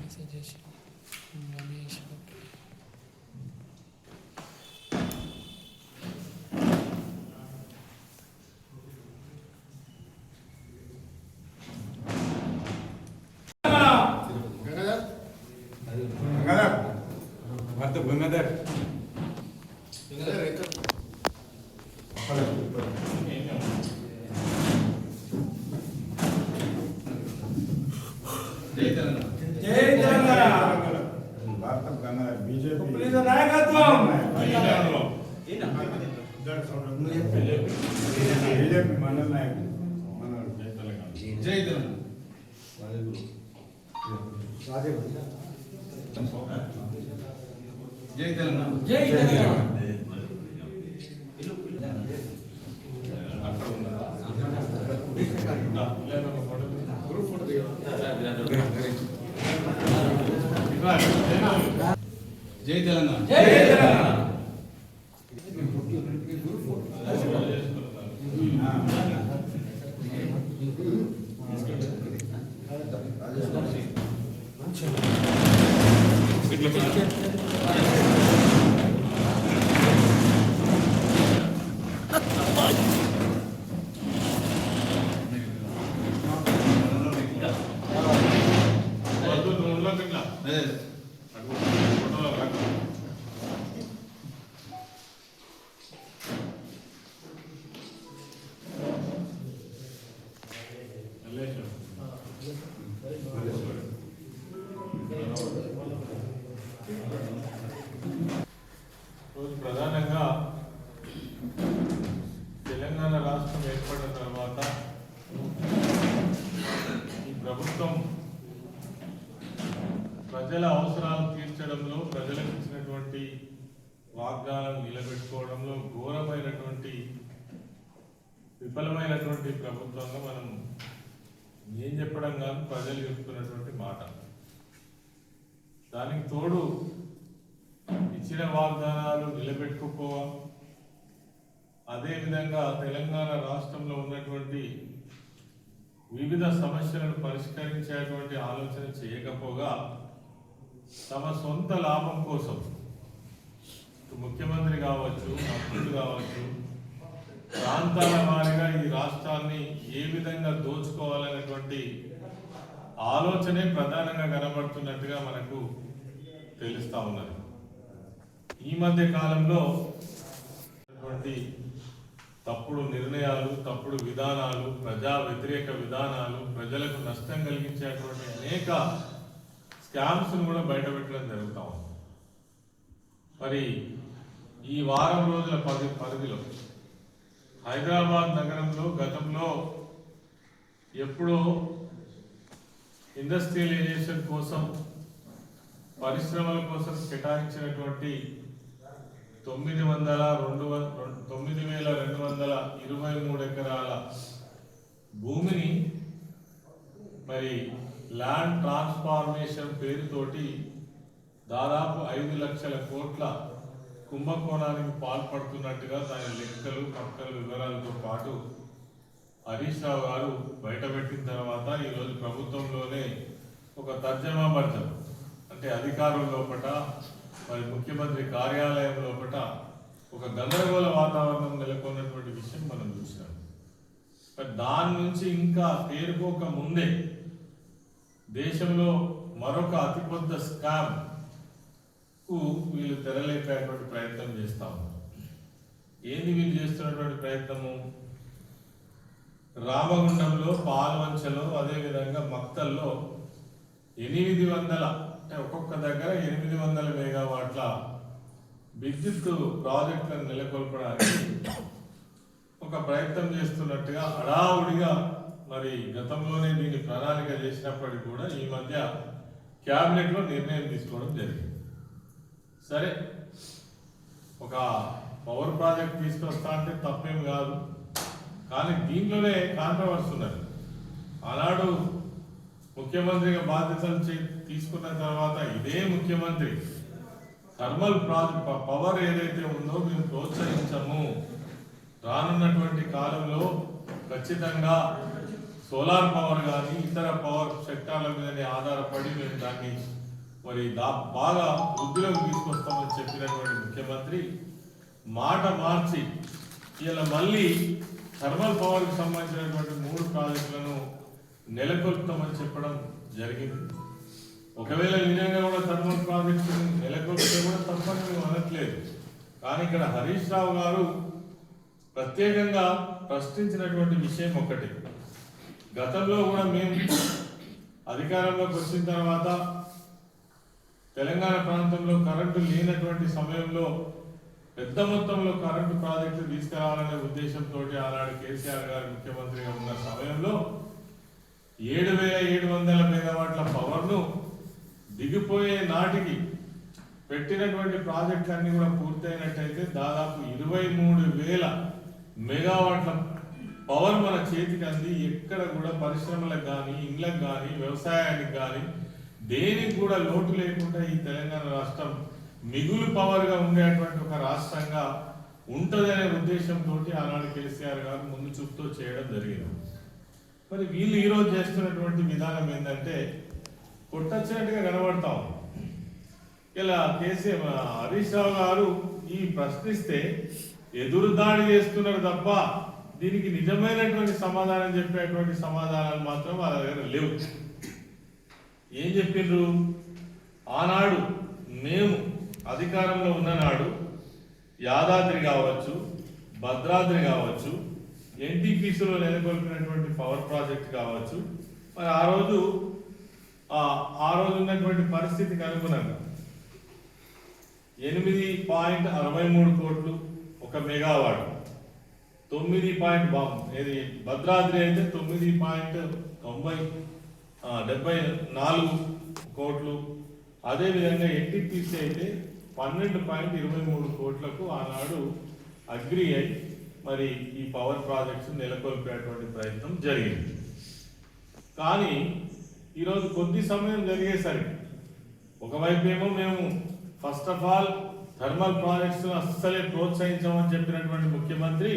Message చేసి Ramesh Gangadhar BJP మండల నాయకుడు జై తెలంగాణ జై తెలంగాణ జై తెలంగాణ జై తెలంగాణ ప్రధానంగా తెలంగాణ రాష్ట్రం ఏర్పడిన తర్వాత ఈ ప్రభుత్వం ప్రజల అవసరాలు తీర్చడంలో, ప్రజలకు ఇచ్చినటువంటి వాగ్దానాలు నిలబెట్టుకోవడంలో ఘోరమైనటువంటి విఫలమైనటువంటి ప్రభుత్వంగా మనం ఏం చెప్పడం కాదు, ప్రజలు చెప్తున్నటువంటి మాట. దానికి తోడు ఇచ్చిన వాగ్దానాలు నిలబెట్టుకోవా, అదేవిధంగా తెలంగాణ రాష్ట్రంలో ఉన్నటువంటి వివిధ సమస్యలను పరిష్కరించేటువంటి ఆలోచన చేయకపోగా తమ సొంత లాభం కోసం ముఖ్యమంత్రి కావచ్చు, మంత్రులు కావచ్చు, ప్రాంతాల వారీగా ఈ రాష్ట్రాన్ని ఏ విధంగా దోచుకోవాలనేటువంటి ఆలోచనే ప్రధానంగా కనబడుతున్నట్టుగా మనకు తెలుస్తూ ఉన్నది. ఈ మధ్య కాలంలో తప్పుడు నిర్ణయాలు, తప్పుడు విధానాలు, ప్రజా వ్యతిరేక విధానాలు, ప్రజలకు నష్టం కలిగించేటువంటి అనేక స్కామ్స్ను కూడా బయటపెట్టడం జరుగుతూ ఉంది. మరి ఈ వారం రోజుల పరిధిలో హైదరాబాద్ నగరంలో గతంలో ఎప్పుడో ఇండస్ట్రియలైజేషన్ కోసం, పరిశ్రమల కోసం కేటాయించినటువంటి 9,223 ఎకరాల భూమిని మరి ల్యాండ్ ట్రాన్స్ఫార్మేషన్ పేరుతోటి దాదాపు 5 లక్షల కోట్ల కుంభకోణానికి పాల్పడుతున్నట్టుగా దాని లెక్కలు, పక్కల వివరాలతో పాటు హరీష్ రావు గారు బయటపెట్టిన తర్వాత ఈరోజు ప్రభుత్వంలోనే ఒక తర్జమా భర్జం, అంటే అధికారుల లోపట, మరి ముఖ్యమంత్రి కార్యాలయం లోపట ఒక గందరగోళ వాతావరణం నెలకొన్నటువంటి విషయం మనం చూసినాం. మరి దాని నుంచి ఇంకా తేరుకోక ముందే దేశంలో మరొక అతిపెద్ద స్కామ్ కు వీళ్ళు తెరలేపేటువంటి ప్రయత్నం చేస్తా ఉన్నారు. ఏంది వీళ్ళు చేస్తున్నటువంటి ప్రయత్నము? రామగుండంలో, పాల్వంచలో, అదేవిధంగా మక్తల్లో 800, అంటే ఒక్కొక్క దగ్గర 800 మెగావాట్ల విద్యుత్ ప్రాజెక్టులను నెలకొల్పడానికి ఒక ప్రయత్నం చేస్తున్నట్టుగా హడావుడిగా, మరి గతంలోనే దీన్ని ప్రణాళిక చేసినప్పటికీ కూడా ఈ మధ్య క్యాబినెట్లో నిర్ణయం తీసుకోవడం జరిగింది. సరే, ఒక పవర్ ప్రాజెక్ట్ తీసుకొస్తా అంటే తప్పేం కాదు, కానీ దీంట్లోనే కాంట్రవర్సీ ఉన్నది. ఆనాడు ముఖ్యమంత్రిగా బాధ్యతలు తీసుకున్న తర్వాత ఇదే ముఖ్యమంత్రి థర్మల్ పవర్ ఏదైతే ఉందో మేము ప్రోత్సహించము, రానున్నటువంటి కాలంలో ఖచ్చితంగా సోలార్ పవర్ కానీ ఇతర పవర్ సెక్టార్ల మీద ఆధారపడి మేము దాన్ని మరి బాగా వృద్ధిలోకి తీసుకొస్తామని చెప్పినటువంటి ముఖ్యమంత్రి మాట మార్చి ఇలా మళ్ళీ థర్మల్ పవర్కి సంబంధించినటువంటి 3 ప్రాజెక్టులను నెలకొల్పుతామని చెప్పడం జరిగింది. ఒకవేళ నిజంగా కూడా థర్మల్ ప్రాజెక్టు నెలకొల్పితే కూడా తప్పని మేము అనట్లేదు. కానీ ఇక్కడ హరీష్ రావు గారు ప్రత్యేకంగా ప్రశ్నించినటువంటి విషయం ఒకటి, గతంలో కూడా మేము అధికారంలోకి వచ్చిన తర్వాత తెలంగాణ ప్రాంతంలో కరెంటు లేనటువంటి సమయంలో పెద్ద మొత్తంలో కరెంటు ప్రాజెక్టు తీసుకురావాలనే ఉద్దేశంతో ఆనాడు కేసీఆర్ గారు ముఖ్యమంత్రిగా ఉన్న సమయంలో 7,700 మెగావాట్ల పవర్ను దిగిపోయే నాటికి పెట్టినటువంటి ప్రాజెక్టులన్నీ కూడా పూర్తయినట్టయితే దాదాపు 23,000 మెగావాట్ల పవర్ మన చేతికి అంది. ఎక్కడ కూడా పరిశ్రమలకు కానీ ఇళ్లకు కానీ వ్యవసాయానికి కానీ దేనికి కూడా లోటు లేకుండా ఈ తెలంగాణ రాష్ట్రం మిగులు పవర్గా ఉండేటువంటి ఒక రాష్ట్రంగా ఉంటుందనే ఉద్దేశంతో ఆనాడు కేసీఆర్ గారు ముందు చూపుతో చేయడం జరిగింది. మరి వీళ్ళు ఈరోజు చేస్తున్నటువంటి విధానం ఏంటంటే కొట్టొచ్చినట్టుగా కనబడతాం. ఇలా కేసీఆర్ హరీష్ రావు గారు ఈ ప్రశ్నిస్తే ఎదురుదాడి చేస్తున్నారు తప్ప దీనికి నిజమైనటువంటి సమాధానం చెప్పేటువంటి సమాధానాలు మాత్రం వాళ్ళ దగ్గర లేవు. ఏం చెప్పిండ్రు? ఆనాడు మేము అధికారంలో ఉన్ననాడు యాదాద్రి కావచ్చు, భద్రాద్రి కావచ్చు, ఎన్టీపీసీలో నెలకొల్పినటువంటి పవర్ ప్రాజెక్ట్ కావచ్చు, మరి ఆ రోజు ఉన్నటువంటి పరిస్థితికి అనుగుణంగా 8.63 కోట్లు ఒక మెగావాట్, 9 భద్రాద్రి అయితే 9.74 కోట్లు, అదేవిధంగా ఎన్టీపీసీ అయితే 12.23 కోట్లకు ఆనాడు అగ్రి అయి మరి ఈ పవర్ ప్రాజెక్ట్స్ నెలకొల్పేటువంటి ప్రయత్నం జరిగింది. కానీ ఈరోజు కొద్ది సమయం జరిగేసరికి ఒకవైపు ఏమో మేము first of all thermal projects అస్సలే ప్రోత్సహించామని చెప్పినటువంటి ముఖ్యమంత్రి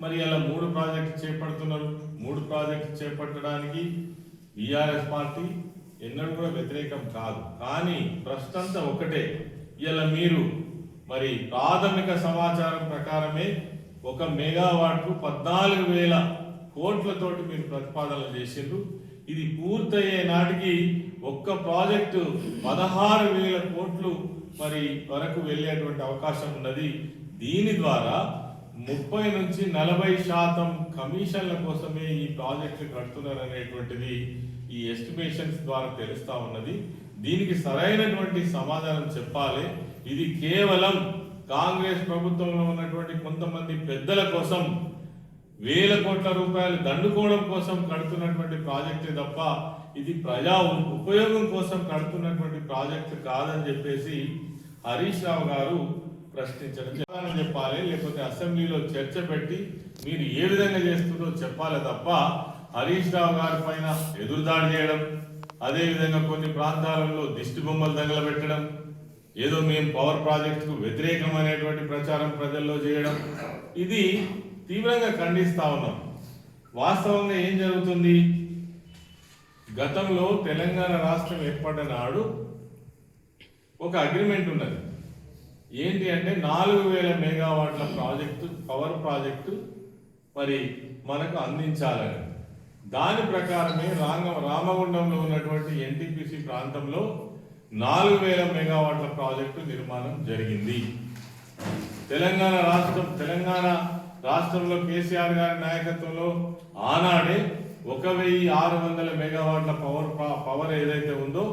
మరి ఇలా 3 ప్రాజెక్టులు చేపడుతున్నారు. 3 ప్రాజెక్టులు చేపట్టడానికి బీఆర్ఎస్ పార్టీ ఎన్నడూ కూడా వ్యతిరేకం కాదు. కానీ ప్రశ్న అంతా ఒకటే, ఇలా మీరు మరి ప్రాథమిక సమాచారం ప్రకారమే 1 మెగావాట్కు 14,000 కోట్లతోటి మీరు ప్రతిపాదన చేసిండ్రు. ఇది పూర్తయ్యే నాటికి ఒక్క ప్రాజెక్టు 16,000 కోట్లు మరి వరకు వెళ్ళేటువంటి అవకాశం ఉన్నది. దీని ద్వారా 30 నుంచి 40% కమిషన్ల కోసమే ఈ ప్రాజెక్టులు కడుతున్నారు అనేటువంటిది ఈ ఎస్టిమేషన్స్ ద్వారా తెలుస్తా ఉన్నది. దీనికి సరైనటువంటి సమాధానం చెప్పాలి. ఇది కేవలం కాంగ్రెస్ ప్రభుత్వంలో ఉన్నటువంటి కొంతమంది పెద్దల కోసం వేల కోట్ల రూపాయలు దండుకోవడం కోసం కడుతున్నటువంటి ప్రాజెక్టు తప్ప ఇది ప్రజా ఉపయోగం కోసం కడుతున్నటువంటి ప్రాజెక్టు కాదని చెప్పేసి హరీష్ రావు గారు ప్రశ్నించడం చెప్పాలి. లేకపోతే అసెంబ్లీలో చర్చ పెట్టి మీరు ఏ విధంగా చేస్తుందో చెప్పాలి తప్ప హరీష్ రావు గారి పైన ఎదురుదాడి చేయడం, అదేవిధంగా కొన్ని ప్రాంతాలలో దిష్టి బొమ్మలు తగలబెట్టడం, ఏదో మేము పవర్ ప్రాజెక్టుకు వ్యతిరేకమైనటువంటి ప్రచారం ప్రజల్లో చేయడం, ఇది తీవ్రంగా ఖండిస్తా ఉన్నాం. వాస్తవంగా ఏం జరుగుతుంది? గతంలో తెలంగాణ రాష్ట్రం ఏర్పడిన నాడు ఒక అగ్రిమెంట్ ఉన్నది. ఏంటి అంటే 4,000 మెగావాట్ల ప్రాజెక్టు పవర్ ప్రాజెక్టు మరి మనకు అందించాలని. దాని ప్రకారమే రామగుండంలో ఉన్నటువంటి ఎన్టీపీసీ ప్రాంతంలో 4,000 మెగావాట్ల ప్రాజెక్టు నిర్మాణం జరిగింది. తెలంగాణ రాష్ట్రంలో కేసీఆర్ గారి నాయకత్వంలో ఆనాడే 1,600 మెగావాట్ల పవర్ ఏదైతే ఉందో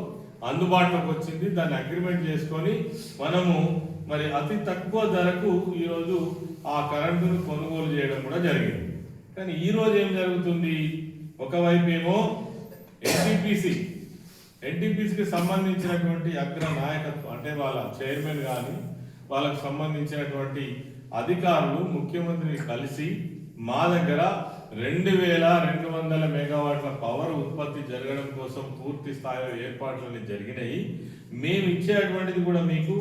అందుబాటులోకి వచ్చింది. దాన్ని అగ్రిమెంట్ చేసుకొని మనము మరి అతి తక్కువ ధరకు ఈరోజు ఆ కరెంటును కొనుగోలు చేయడం కూడా జరిగింది. కానీ ఈరోజు ఏం జరుగుతుంది? ఒకవైపు ఏమో ఎన్టీపీసీకి సంబంధించినటువంటి అగ్ర నాయకత్వం అంటే వాళ్ళ చైర్మన్ కానీ వాళ్ళకు సంబంధించినటువంటి అధికారులు ముఖ్యమంత్రిని కలిసి మా దగ్గర 2,200 మెగావాట్ల పవర్ ఉత్పత్తి జరగడం కోసం పూర్తి స్థాయిలో ఏర్పాట్లన్నీ జరిగినాయి. మేము ఇచ్చేటువంటిది కూడా మీకు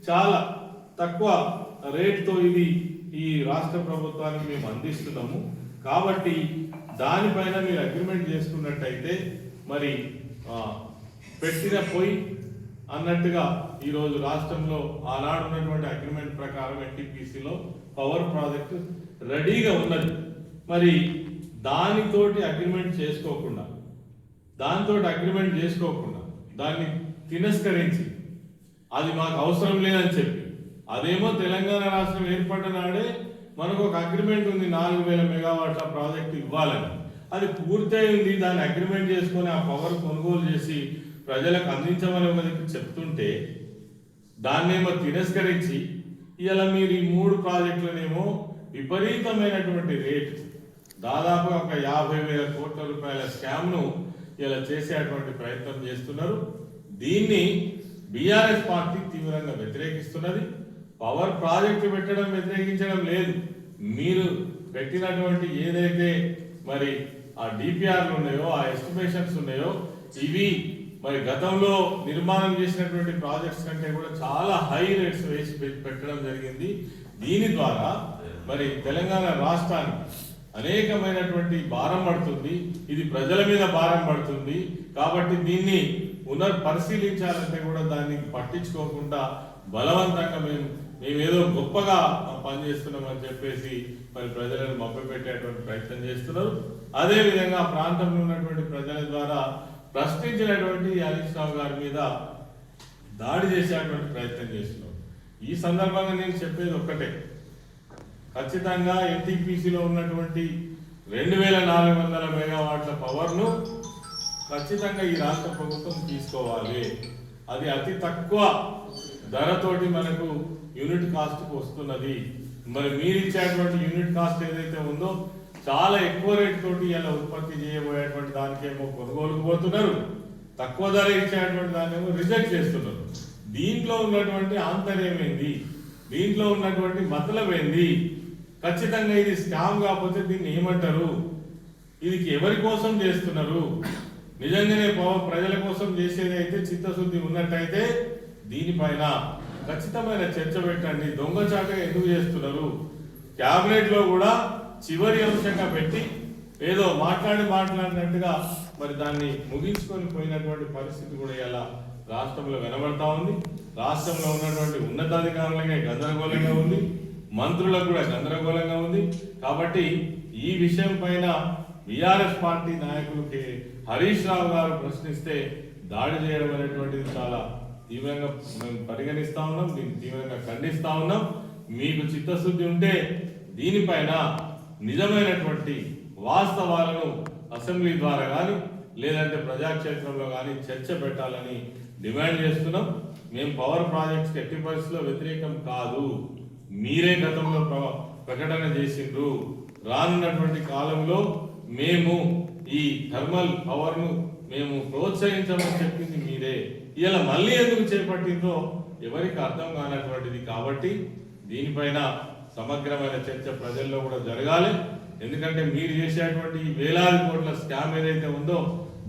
చాలా తక్కువ రేటుతో ఇది ఈ రాష్ట్ర ప్రభుత్వానికి మేము అందిస్తున్నాము. కాబట్టి దానిపైన మీరు అగ్రిమెంట్ చేసుకున్నట్టయితే మరి పెట్టిన పొయ్యి అన్నట్టుగా ఈరోజు రాష్ట్రంలో ఆనాడు ఉన్నటువంటి అగ్రిమెంట్ ప్రకారం ఎన్టీపీసీలో పవర్ ప్రాజెక్టు రెడీగా ఉన్నది. మరి దానితోటి అగ్రిమెంట్ చేసుకోకుండా దాన్ని తిరస్కరించి అది మాకు అవసరం లేదని చెప్పి, అదేమో తెలంగాణ రాష్ట్రం ఏర్పడ్డ నాడే మనకు ఒక అగ్రిమెంట్ ఉంది 4000 మెగావాట్ల ప్రాజెక్టు ఇవ్వాలని. అది పూర్తయింది, దాన్ని అగ్రిమెంట్ చేసుకొని ఆ పవర్ కొనుగోలు చేసి ప్రజలకు అందించమని ఒకరికి చెప్తుంటే దాన్నేమో తిరస్కరించి ఇలా మీరు ఈ 3 ప్రాజెక్టులనేమో విపరీతమైనటువంటి రేటు, దాదాపు ఒక 50,000 కోట్ల రూపాయల స్కామ్ను ఇలా చేసేటువంటి ప్రయత్నం చేస్తున్నారు. దీన్ని బీఆర్ఎస్ పార్టీ తీవ్రంగా వ్యతిరేకిస్తున్నది. పవర్ ప్రాజెక్టు పెట్టడం వ్యతిరేకించడం లేదు, మీరు పెట్టినటువంటి ఏదైతే మరి ఆ డిపిఆర్లు ఉన్నాయో, ఆ ఎస్టిమేషన్స్ ఉన్నాయో, ఇవి మరి గతంలో నిర్మాణం చేసినటువంటి ప్రాజెక్ట్స్ కంటే కూడా చాలా హై రేట్స్ వేసి పెట్టడం జరిగింది. దీని ద్వారా మరి తెలంగాణ రాష్ట్రానికి అనేకమైనటువంటి భారం పడుతుంది, ఇది ప్రజల మీద భారం పడుతుంది. కాబట్టి దీన్ని పునర్పరిశీలించాలంటే కూడా దాన్ని పట్టించుకోకుండా బలవంతంగా మేమేదో గొప్పగా పనిచేస్తున్నామని చెప్పేసి మరి ప్రజలను మభ్యపెట్టేటువంటి ప్రయత్నం చేస్తున్నారు. అదేవిధంగా ప్రాంతంలో ఉన్నటువంటి ప్రజల ద్వారా ప్రశ్నించినటువంటి హరీష్ రావు గారి మీద దాడి చేసేటువంటి ప్రయత్నం చేస్తున్నారు. ఈ సందర్భంగా నేను చెప్పేది ఒక్కటే, ఖచ్చితంగా ఎన్టీపీసీలో ఉన్నటువంటి 2400 మెగావాట్ల పవర్ను ఖచ్చితంగా ఈ రాష్ట్ర ప్రభుత్వం తీసుకోవాలి. అది అతి తక్కువ ధరతోటి మనకు యూనిట్ కాస్ట్కి వస్తున్నది. మరి మీరు ఇచ్చేటువంటి యూనిట్ కాస్ట్ ఏదైతే ఉందో చాలా ఎక్కువ రేట్ తోటి ఇలా ఉత్పత్తి చేయబోయేటువంటి దానికేమో కొనుగోలుకు పోతున్నారు, తక్కువ ధర ఇచ్చేటువంటి దాన్నేమో రిజెక్ట్ చేస్తున్నారు. దీంట్లో ఉన్నటువంటి ఆంతర్యం ఏంది, దీంట్లో ఉన్నటువంటి మతలబ్ ఏంది? ఖచ్చితంగా ఇది స్కామ్ కాకపోతే దీన్ని ఏమంటారు? ఇది ఎవరి కోసం చేస్తున్నారు? నిజంగానే ప్రజల కోసం చేసేది అయితే, చిత్తశుద్ధి ఉన్నట్టయితే దీనిపైన ఖచ్చితమైన చర్చ పెట్టండి. దొంగచాటుగా ఎందుకు చేస్తున్నారు? క్యాబినెట్ లో కూడా చివరి అంశంగా పెట్టి ఏదో మాట్లాడినట్టుగా మరి దాన్ని ముగించుకొని పోయినటువంటి పరిస్థితి కూడా ఇలా రాష్ట్రంలో వినబడతా ఉంది. రాష్ట్రంలో ఉన్నటువంటి ఉన్నతాధికారులకే గందరగోళంగా ఉంది, మంత్రులకు కూడా గందరగోళంగా ఉంది. కాబట్టి ఈ విషయం పైన బీఆర్ఎస్ పార్టీ నాయకులు హరీష్ రావు గారు ప్రశ్నిస్తే దాడి చేయడం అనేటువంటిది చాలా తీవ్రంగా మేము పరిగణిస్తా ఉన్నాం, దీన్ని తీవ్రంగా ఖండిస్తా ఉన్నాం. మీకు చిత్తశుద్ధి ఉంటే దీనిపైన నిజమైనటువంటి వాస్తవాలను అసెంబ్లీ ద్వారా కానీ లేదంటే ప్రజాక్షేత్రంలో కానీ చర్చ పెట్టాలని డిమాండ్ చేస్తున్నాం. మేము పవర్ ప్రాజెక్ట్స్కి ఎట్టి పరిస్థితుల్లో వ్యతిరేకం కాదు. మీరే గతంలో ప్రకటన చేసిండ్రు, రానున్నటువంటి కాలంలో మేము ఈ థర్మల్ పవర్ను మేము ప్రోత్సహించమని చెప్పింది మీరే. ఇలా మళ్ళీ ఎందుకు చేపట్టిందో ఎవరికి అర్థం కానటువంటిది. కాబట్టి దీనిపైన సమగ్రమైన చర్చ ప్రజల్లో కూడా జరగాలి. ఎందుకంటే మీరు చేసేటువంటి వేలాది కోట్ల స్కామ్ ఏదైతే ఉందో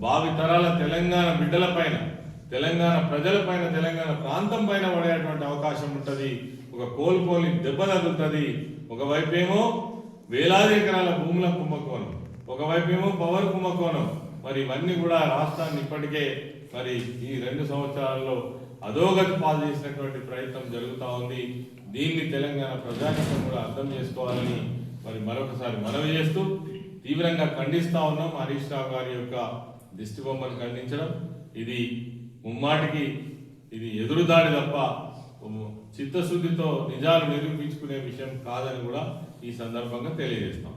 భావి తరాల తెలంగాణ బిడ్డల పైన, తెలంగాణ ప్రజల పైన, తెలంగాణ ప్రాంతం పైన పడేటువంటి అవకాశం ఉంటుంది. ఒక కోల్పోలి దెబ్బ తగులుతుంది. ఒకవైపు ఏమో వేలాది ఎకరాల భూముల కుంభకోణం, ఒకవైపు ఏమో పవర్ కుంభకోణం. మరి ఇవన్నీ కూడా రాష్ట్రాన్ని ఇప్పటికే మరి ఈ 2 సంవత్సరాల్లో అధోగతి పాలు చేసినటువంటి ప్రయత్నం జరుగుతూ ఉంది. దీన్ని తెలంగాణ ప్రజానికం కూడా అర్థం చేసుకోవాలని మరి మరొకసారి మనవి చేస్తూ తీవ్రంగా ఖండిస్తా ఉన్నాం. హరీష్ రావు గారి యొక్క దిష్టి బొమ్మను ఖండించడం ఇది ముమ్మాటికి ఇది ఎదురుదాడి తప్ప చిత్తశుద్ధితో నిజాలు నిరూపించుకునే విషయం కాదని కూడా ఈ సందర్భంగా తెలియజేస్తాం.